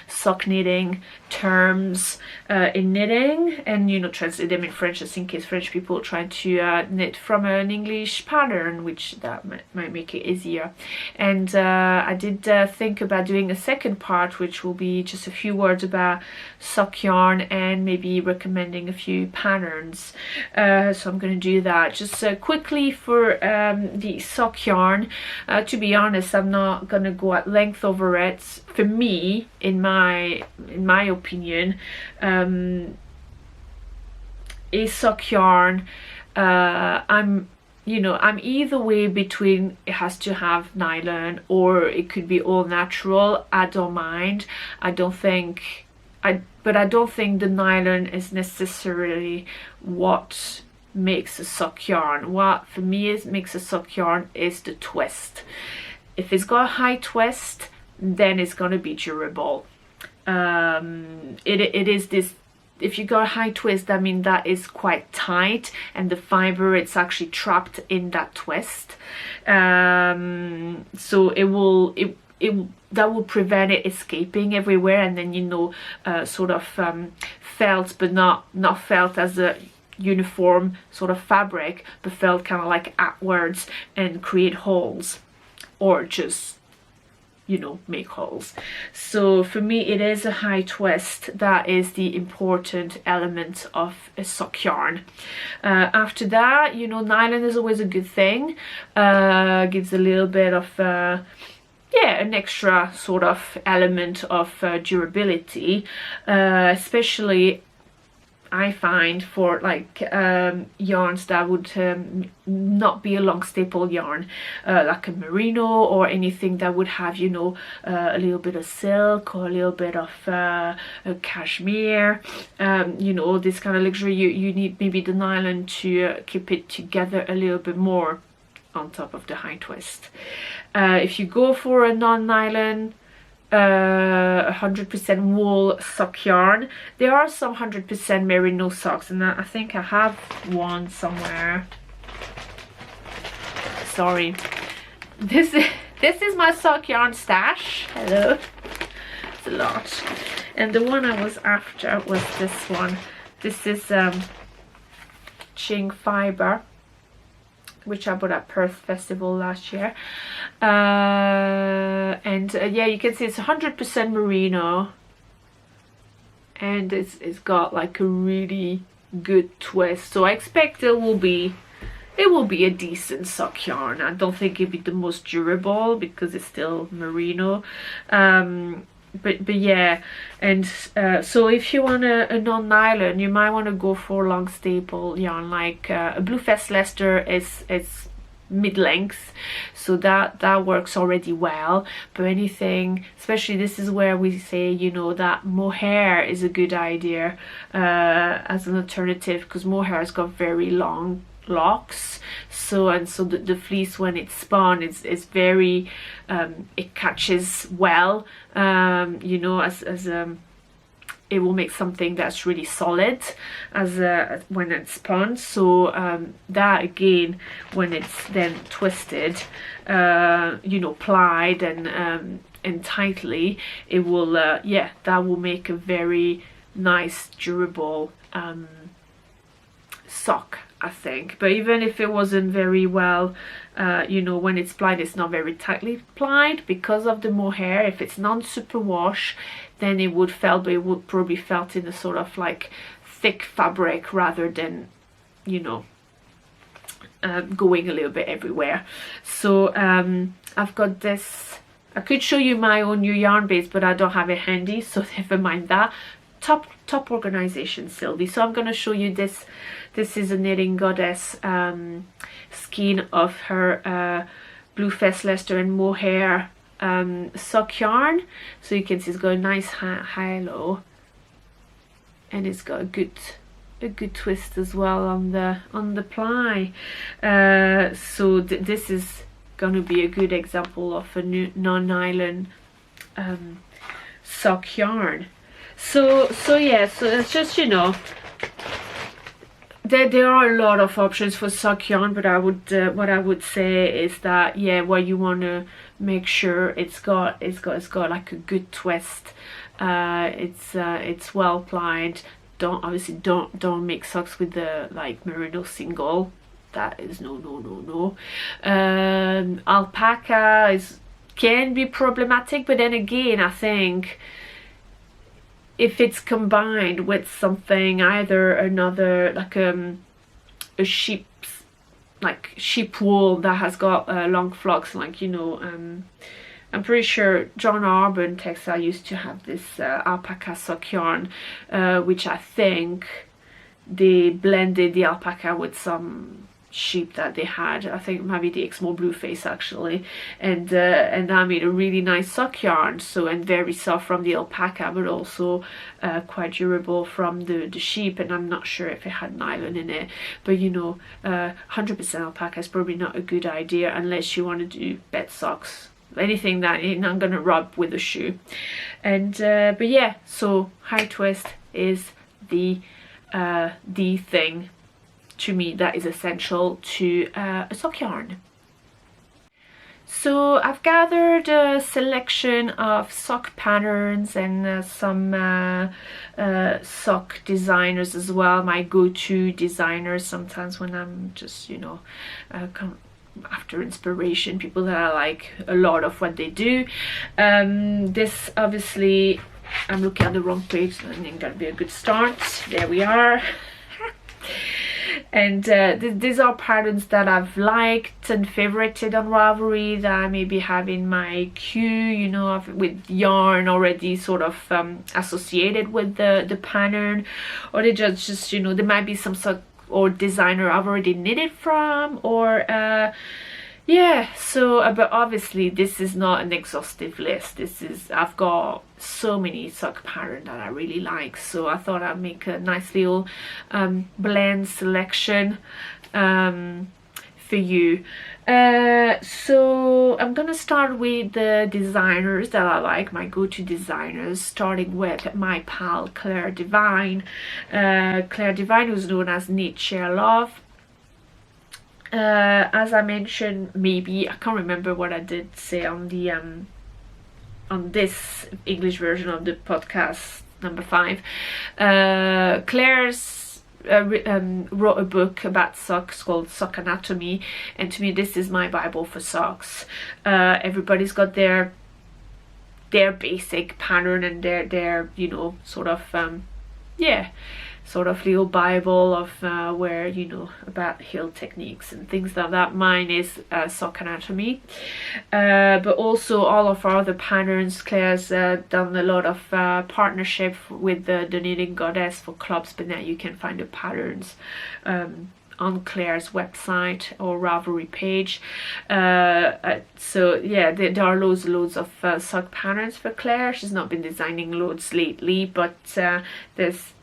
Speaker 1: sock knitting terms in knitting, and translate them in French, just in case French people are trying to knit from an English pattern, which that might make it easier. And I did think about doing a second part, which will be just a few words about sock yarn and maybe recommending a few patterns. So I'm going to do that just quickly for the sock yarn. To be honest, I'm not gonna go at length over it. For me, in my opinion, a sock yarn, I'm either way between it has to have nylon or it could be all natural. I don't mind. I don't think the nylon is necessarily what makes a sock yarn. What for me makes a sock yarn is the twist. If it's got a high twist, then it's gonna be durable. It is this. If you got a high twist, I mean that is quite tight, and the fiber it's actually trapped in that twist. So that will prevent it escaping everywhere, and then sort of felt, but not felt as a uniform sort of fabric, but felt kind of like outwards and create holes, or just make holes. So for me it is a high twist that is the important element of a sock yarn. After that, nylon is always a good thing. Gives a little bit of an extra sort of element of durability, especially I find for like yarns that would not be a long staple yarn, like a merino or anything that would have a little bit of silk or a little bit of cashmere, this kind of luxury. You need maybe the nylon to keep it together a little bit more on top of the high twist. If you go for a non-nylon 100% wool sock yarn, there are some 100% merino socks, and I think I have one somewhere. Sorry, this is my sock yarn stash. Hello, it's a lot. And the one I was after was this one. This is Ching fiber, which I bought at Perth Festival last year. Yeah, you can see it's 100% merino, and it's got like a really good twist. So I expect it will be a decent sock yarn. I don't think it'll be the most durable because it's still merino. But yeah, and so if you want a non-nylon, you might want to go for long staple yarn, like a Bluefest Leicester is mid-length, so that works already well. But anything, especially this is where we say that mohair is a good idea as an alternative, because mohair has got very long locks, so the fleece, when it's spun, is very it catches well, it will make something that's really solid as when it's spun. So that again, when it's then twisted, plied and tightly, it will that will make a very nice durable sock I think. But even if it wasn't very well, you know, when it's plied, it's not very tightly plied because of the mohair. If it's non-superwash, then it would felt, but it would probably felt in a sort of like thick fabric rather than, you know, going a little bit everywhere. So I've got this. I could show you my own new yarn base, but I don't have it handy, so never mind that. Top organization, Sylvie. So I'm going to show you this. This is a Knitting Goddess skein of her Blue Fest Leicester and mohair sock yarn. So you can see it's got a nice high-low, and it's got a good twist as well on the ply. So this is going to be a good example of a new non-nylon sock yarn. So yeah, so it's just, you know, there are a lot of options for sock yarn, but I would what I would say is that, yeah, what you want to make sure it's got like a good twist. It's well plied. Don't make socks with the like merino single. That is no. Alpaca can be problematic, but then again, I think if it's combined with something, either another like a sheep wool that has got long flocks, like, you know, I'm pretty sure John Arbon Textile used to have this alpaca sock yarn, which I think they blended the alpaca with some sheep that they had. I think maybe the Exmoor Blueface actually, and that made a really nice sock yarn. So, and very soft from the alpaca, but also quite durable from the sheep. And I'm not sure if it had nylon in it, but you know, 100% alpaca is probably not a good idea unless you want to do bed socks, anything that you're not gonna rub with a shoe. And but yeah, so high twist is the thing to me that is essential to a sock yarn. So I've gathered a selection of sock patterns and some sock designers as well, my go-to designers sometimes when I'm just, you know, after inspiration, people that I like a lot of what they do. This obviously, I'm looking at the wrong page, so I think that'll be a good start. There we are. And these are patterns that I've liked and favorited on Ravelry, that I maybe have in my queue, you know, with yarn already sort of associated with the pattern, or they just, you know, there might be some sort or designer I've already knitted from, or yeah. So but obviously this is not an exhaustive list. I've got so many sock patterns that I really like, so I thought I'd make a nice little blend selection for you. So I'm gonna start with the designers that I like, my go-to designers, starting with my pal Claire Divine. Claire Divine, who's known as Knit Share Love. As I mentioned, maybe I can't remember what I did say on the on this English version of the podcast number 5. Claire's wrote a book about socks called Sock Anatomy, and to me this is my Bible for socks. Everybody's got their basic pattern and their you know, sort of yeah, sort of little Bible of where, you know, about heel techniques and things like that. Mine is Sock Anatomy, but also all of our other patterns. Claire's done a lot of partnership with the Knitting Goddess for clubs, but now you can find the patterns on Claire's website or Ravelry page. So yeah, there are loads of sock patterns for Claire. She's not been designing loads lately, but there's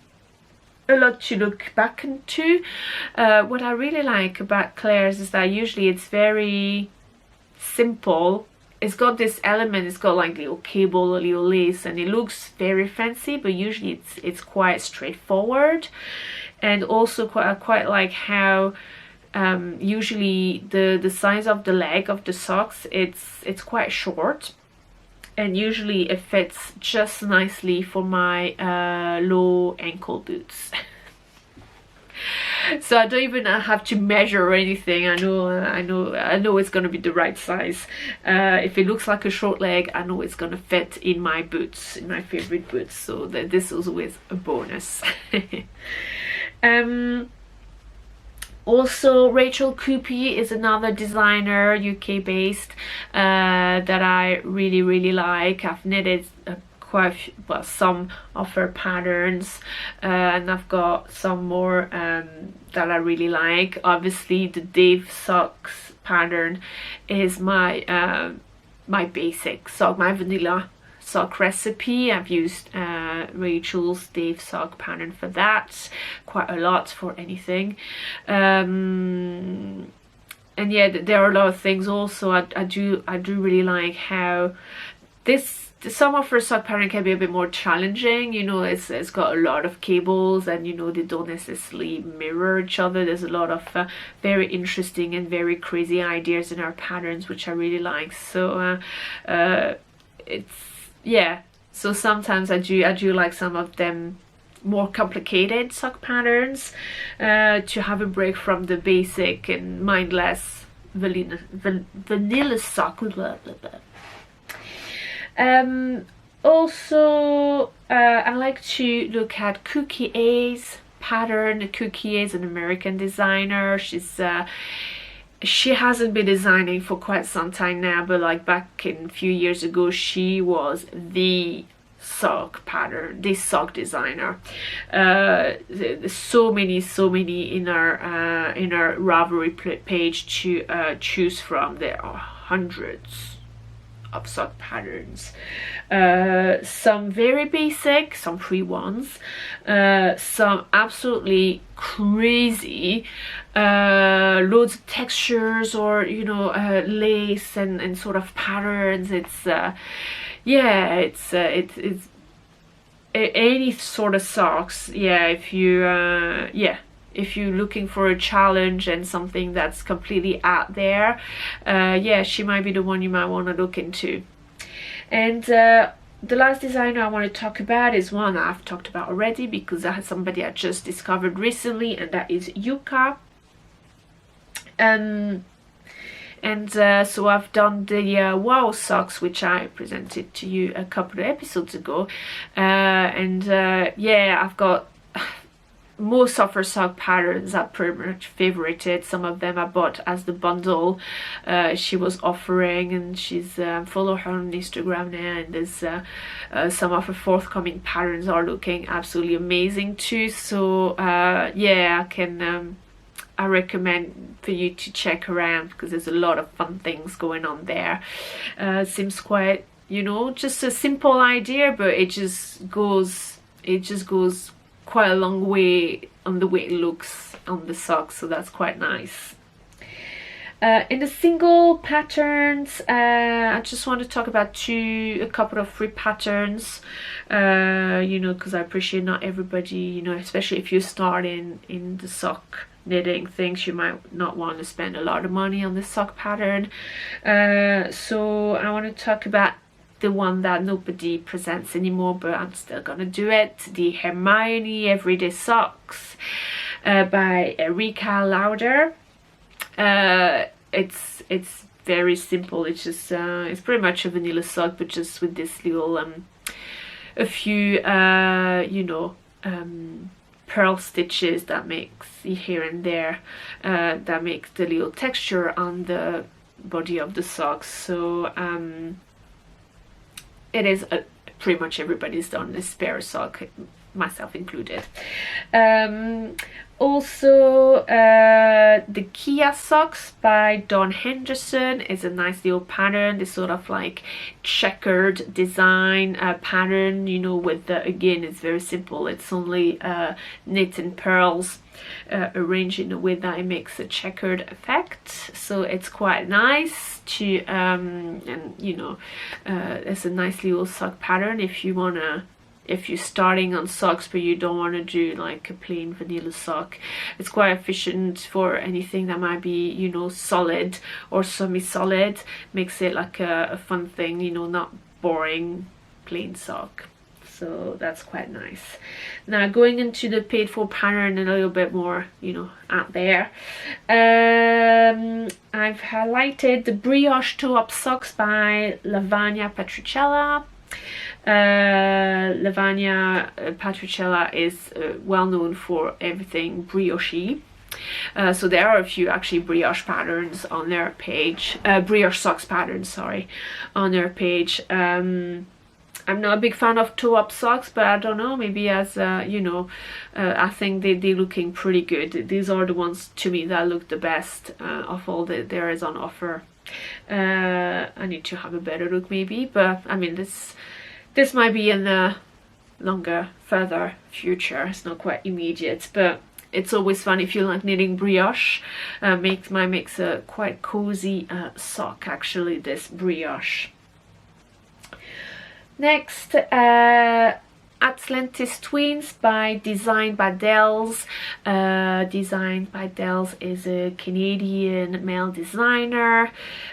Speaker 1: a lot to look back into. What I really like about Claire's is that usually it's very simple. It's got this element, it's got like little cable, a little lace, and it looks very fancy, but usually it's quite straightforward. And also quite like how usually the size of the leg of the socks, it's quite short, and usually it fits just nicely for my low ankle boots. So I don't even have to measure or anything. I know it's gonna be the right size. If it looks like a short leg, I know it's gonna fit in my boots, in my favorite boots. So this is always a bonus. Also, Rachel Coopy is another designer, UK based, that I really like. I've knitted some of her patterns, and I've got some more that I really like. Obviously, the Dave socks pattern is my my basic sock, my vanilla sock recipe. I've used Rachel's Dave sock pattern for that quite a lot, for anything. And yeah, there are a lot of things also. I do really like how some of her sock pattern can be a bit more challenging. You know, it's got a lot of cables, and you know, they don't necessarily mirror each other. There's a lot of very interesting and very crazy ideas in her patterns, which I really like. So it's, yeah, so sometimes I do like some of them more complicated sock patterns, to have a break from the basic and mindless vanilla sock. Blah, blah, blah. Also, I like to look at Cookie A's pattern. Cookie A is an American designer. She hasn't been designing for quite some time now, but like back in a few years ago, she was the sock designer. There's so many in our Ravelry page to choose from. There are hundreds of sock patterns, some very basic, some free ones, some absolutely crazy, loads of textures, or you know, lace and sort of patterns. It's yeah, it's any sort of socks. Yeah, if you're looking for a challenge and something that's completely out there, yeah, she might be the one you might want to look into. And the last designer I want to talk about is one I've talked about already, because I had somebody I just discovered recently, and that is Yuka. So I've done the wow socks, which I presented to you a couple of episodes ago, yeah, I've got most of her sock patterns I pretty much favorited. Some of them I bought as the bundle she was offering, and she's follow her on Instagram now, and there's some of her forthcoming patterns are looking absolutely amazing too. So yeah, I recommend for you to check her out, because there's a lot of fun things going on there. Seems quite, you know, just a simple idea, but it just goes quite a long way on the way it looks on the socks, so that's quite nice. In the single patterns, I just want to talk about a couple of free patterns, you know, because I appreciate not everybody, you know, especially if you're starting in the sock knitting things, you might not want to spend a lot of money on the sock pattern. So I want to talk about the one that nobody presents anymore, but I'm still gonna do it, the Hermione Everyday Socks by Erika Lauder. It's very simple. It's just it's pretty much a vanilla sock, but just with this little a few you know, pearl stitches that makes here and there, that makes the little texture on the body of the socks. So it is pretty much everybody's done this pair of sock, myself included. Also, the Kia socks by Dawn Henderson is a nice little pattern. This sort of like checkered design pattern, you know, with the, again, it's very simple. It's only knit and pearls arranged in a way that it makes a checkered effect. So it's quite nice to and you know, it's a nice little sock pattern if you're starting on socks but you don't want to do like a plain vanilla sock. It's quite efficient for anything that might be, you know, solid or semi-solid. Makes it like a fun thing, you know, not boring plain sock. so that's quite nice. Now going into the paid for pattern and a little bit more, you know, out there, I've highlighted the brioche toe-up socks by Lavagna Patricella. Lavagna Patricella is well known for everything brioche. So there are a few actually brioche patterns on their page, brioche socks patterns, sorry, on their page. I'm not a big fan of toe-up socks, but I don't know, maybe as you know, I think they're looking pretty good. These are the ones to me that look the best of all that there is on offer. I need to have a better look maybe, but I mean this might be in the longer, further future. It's not quite immediate, but it's always fun if you like knitting brioche. Makes a quite cozy sock actually, this brioche. Next, Atlantis Twins by Designed by Dells. Designed by Dells is a Canadian male designer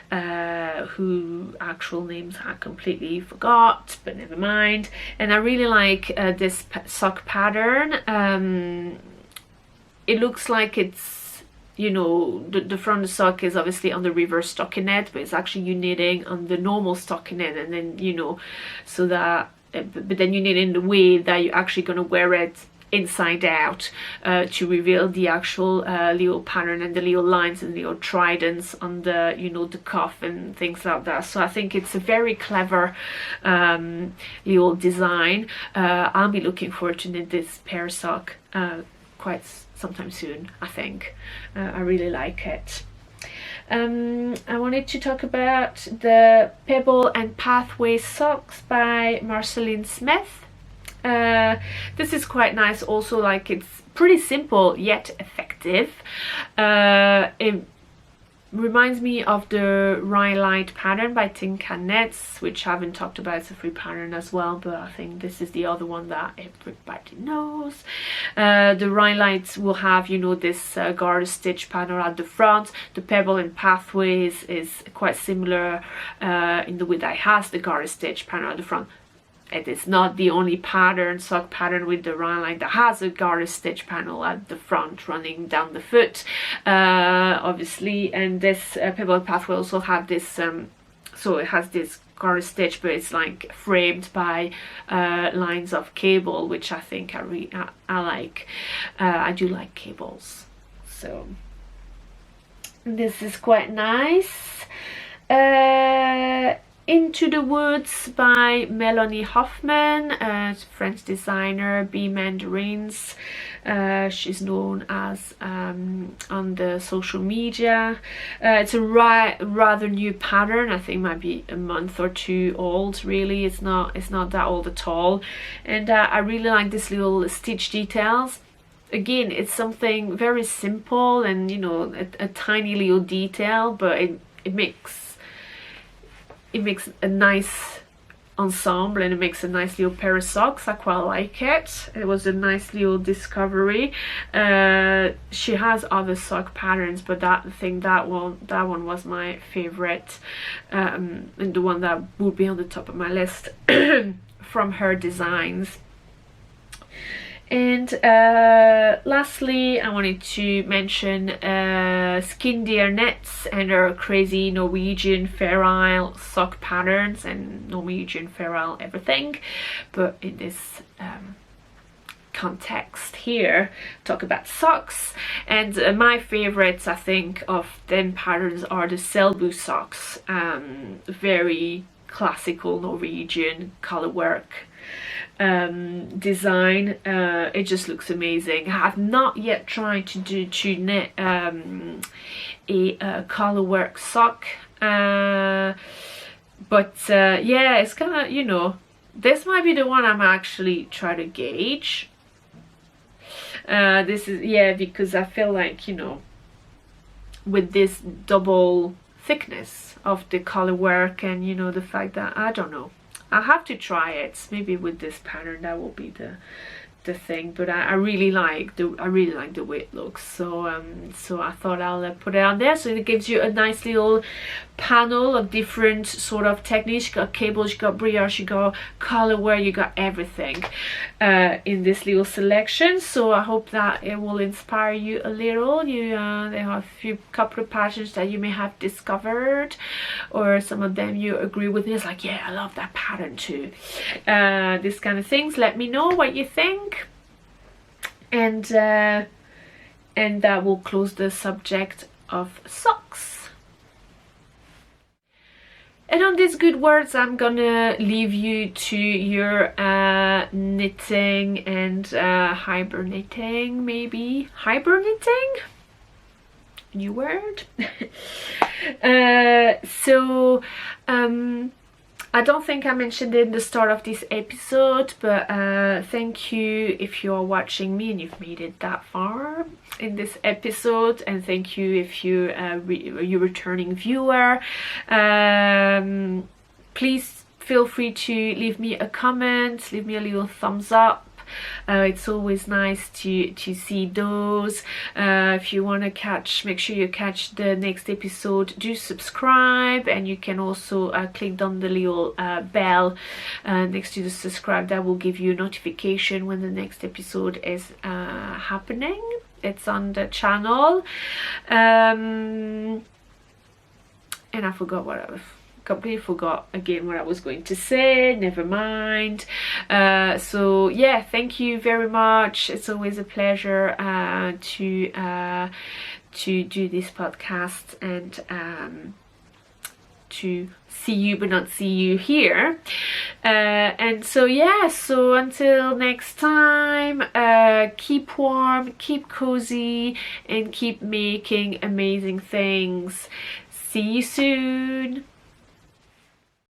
Speaker 1: who actual names I completely forgot, but never mind. And I really like this sock pattern. It looks like it's, you know, the front of the sock is obviously on the reverse stockinette, but it's actually you knitting on the normal stockinette, and then, you know, so that, but then you knit in the way that you're actually going to wear it inside out to reveal the actual little pattern and the little lines and little tridents on the, you know, the cuff and things like that. So I think it's a very clever little design. I'll be looking forward to knit this pair of sock quite sometime soon, I think. I really like it. I wanted to talk about the Pebble and Pathway socks by Marceline Smith. This is quite nice also, like it's pretty simple yet effective. It reminds me of the Rhyolite pattern by Tinka Nets, which I haven't talked about. It's a free pattern as well, but I think this is the other one that everybody knows. The Rhyolites will have, you know, this garter stitch pattern at the front. The Pebble and Pathways is quite similar in the way that it has the garter stitch pattern at the front. It is not the only pattern, sock pattern with the Rhyolite that has a garter stitch panel at the front running down the foot, obviously. And this Pebble Pathway also have this, so it has this garter stitch, but it's like framed by lines of cable, which I think I like. I do like cables, so this is quite nice. Into the Woods by Melanie Hoffman, French designer, Bee Mandarins. She's known as on the social media. It's a rather new pattern. I think it might be a month or two old. Really, it's not that old at all. And I really like this little stitch details. Again, it's something very simple and, you know, a tiny little detail, but it makes a nice ensemble, and it makes a nice little pair of socks. I quite like it. It was a nice little discovery. She has other sock patterns, but that one was my favorite, and the one that would be on the top of my list from her designs. And lastly, I wanted to mention Skin Deer Nets and her crazy Norwegian Fair Isle sock patterns, and Norwegian Fair Isle everything, but in this context here, talk about socks. And my favorites, I think, of them patterns are the Selbu socks. Very classical Norwegian color work design. It just looks amazing. I have not yet tried to knit a color work sock, but yeah, it's kind of, you know, this might be the one I'm actually trying to gauge. This is, yeah, because I feel like, you know, with this double thickness of the color work, and, you know, the fact that, I don't know, I have to try it. Maybe with this pattern that will be the thing, but I really like the way it looks. So so I thought I'll put it on there. So it gives you a nice little panel of different sort of techniques. You got cables, you got brioche, you got colorware, you got everything in this little selection. So I hope that it will inspire you a little. You there are a couple of patterns that you may have discovered, or some of them you agree with me. It's like, yeah, I love that pattern too. This kind of things. Let me know what you think, and that will close the subject of socks. And on these good words, I'm gonna leave you to your knitting and hibernating, maybe. Hibernating? New word? So I don't think I mentioned it in the start of this episode, but thank you if you're watching me and you've made it that far in this episode, and thank you if you're a returning viewer. Please feel free to leave me a comment, leave me a little thumbs up. It's always nice to see those. If you want to make sure you catch the next episode, do subscribe, and you can also click on the little bell next to the subscribe. That will give you a notification when the next episode is happening. It's on the channel. And I forgot what I was completely forgot again what I was going to say. Never mind. So yeah, thank you very much. It's always a pleasure to do this podcast and to see you but not see you here. And so yeah, so until next time, keep warm, keep cozy, and keep making amazing things. See you soon.